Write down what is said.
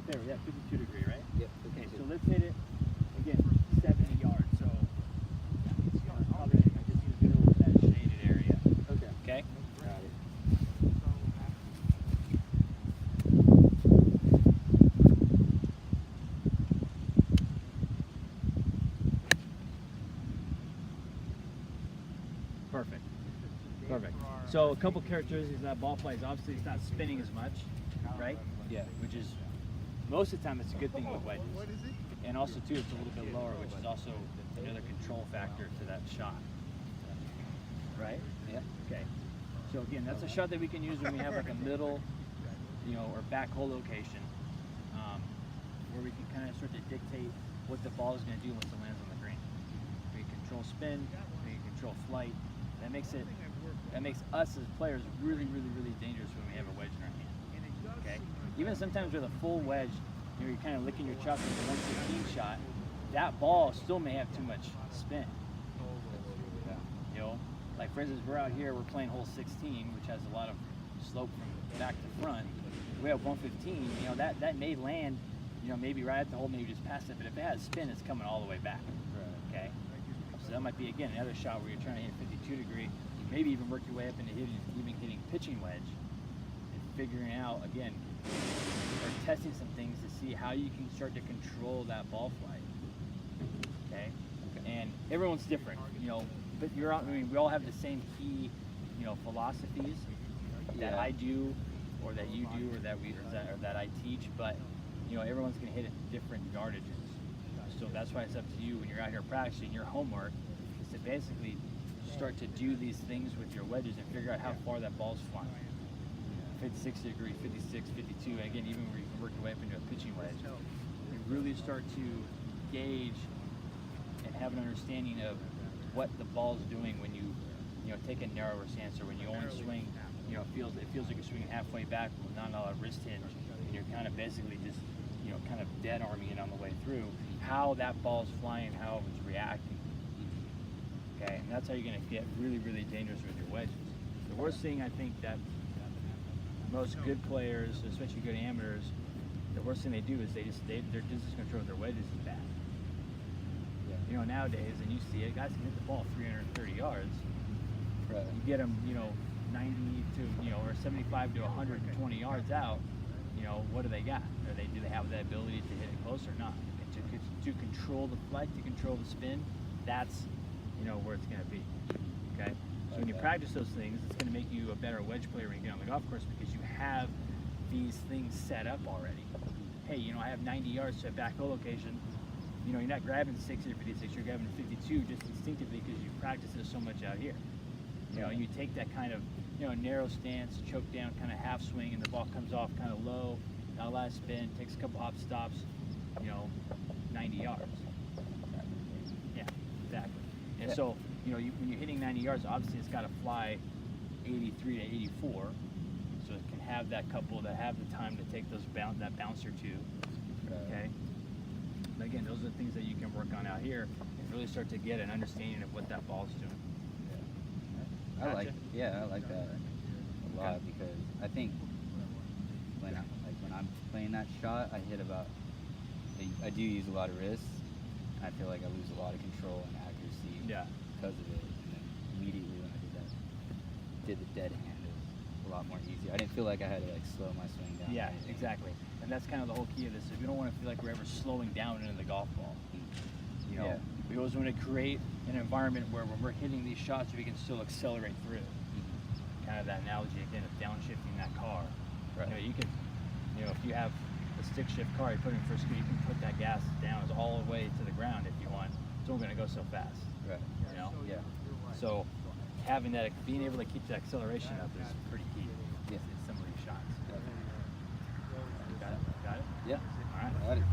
there, yeah, 52 degree, right? Yep. Okay, so let's hit it again, 70 yards. So probably just in the middle of that shaded area. Okay. Okay. Got it. Perfect. Perfect. So a couple characteristics of that ball flight is obviously it's not spinning as much, right? Yeah. Which is most of the time it's a good thing with wedges. And also too, it's a little bit lower, which is also another control factor to that shot. Right? Yeah. Okay. So again, that's a shot that we can use when we have like a middle, or back hole location, where we can kind of start to dictate what the ball is going to do once it lands on the green. We can control spin, we can control flight. That makes us as players really, really, really dangerous when we have a wedge in our hand. Okay. Even sometimes with a full wedge, you're kind of licking your chops with a 116 shot. That ball still may have too much spin. Like for instance, we're out here, we're playing hole 16, which has a lot of slope from back to front. We have 115, that may land, maybe right at the hole, maybe just past it, but if it has spin, it's coming all the way back. Okay? So that might be, again, another shot where you're trying to hit 52 degree, maybe even work your way up into hitting pitching wedge, and figuring out, again, or testing some things to see how you can start to control that ball flight. Okay? And everyone's different, but we all have the same key, philosophies that I do, or that you do, or that I teach. But everyone's going to hit at different yardages. So that's why it's up to you when you're out here practicing. Your homework is to basically start to do these things with your wedges and figure out how far that ball's flying. 56 degree, 56, 52. And again, even where you can work your way up into a pitching wedge, you really start to gauge and have an understanding of what the ball's doing when you take a narrower stance, or when you only swing, it feels like you're swinging halfway back with not a lot of wrist hinge, and you're kind of basically just kind of dead arming it on the way through. How that ball's flying, how it's reacting. Okay, and that's how you're going to get really, really dangerous with your wedges. The worst thing I think that most good players, especially good amateurs, the worst thing they do is their distance control of their wedges is bad. Nowadays, and you see it, guys can hit the ball 330 yards. Right. You get them, 90 to, or 75 to 120 yards out. What do they got? Do they have that ability to hit it close or not? And to control the flight, to control the spin, that's, where it's going to be. Okay. So when you practice those things, it's going to make you a better wedge player when you get on the golf course, because you have these things set up already. Hey, I have 90 yards to a back hole location. You're not grabbing 60 or 56, you're grabbing 52 just instinctively because you practice it so much out here. You take that kind of, narrow stance, choke down, kind of half swing, and the ball comes off kind of low, not a lot of spin, takes a couple hop stops, 90 yards. Yeah, exactly. And so, when you're hitting 90 yards, obviously it's got to fly 83 to 84, so it can have that couple that have the time to take that bounce or two. Okay. But again, those are the things that you can work on out here and really start to get an understanding of what that ball's doing. I like that a lot, because I think when I'm playing that shot, I do use a lot of wrist. I feel like I lose a lot of control and accuracy because of it. And then immediately when I did the dead hand, it was a lot more easy. I didn't feel like I had to slow my swing down. Yeah, exactly. And that's kind of the whole key of this. Is we don't want to feel like we're ever slowing down into the golf ball. We always want to create an environment where when we're hitting these shots, we can still accelerate through. Kind of that analogy again of downshifting that car. Right. You can, if you have a stick shift car, you put it in first gear, you can put that gas down all the way to the ground if you want. It's only going to go so fast. Right. Yeah. So having that, being able to keep that acceleration up is pretty key. In some of these shots. Got it? Yeah. All right. Got it.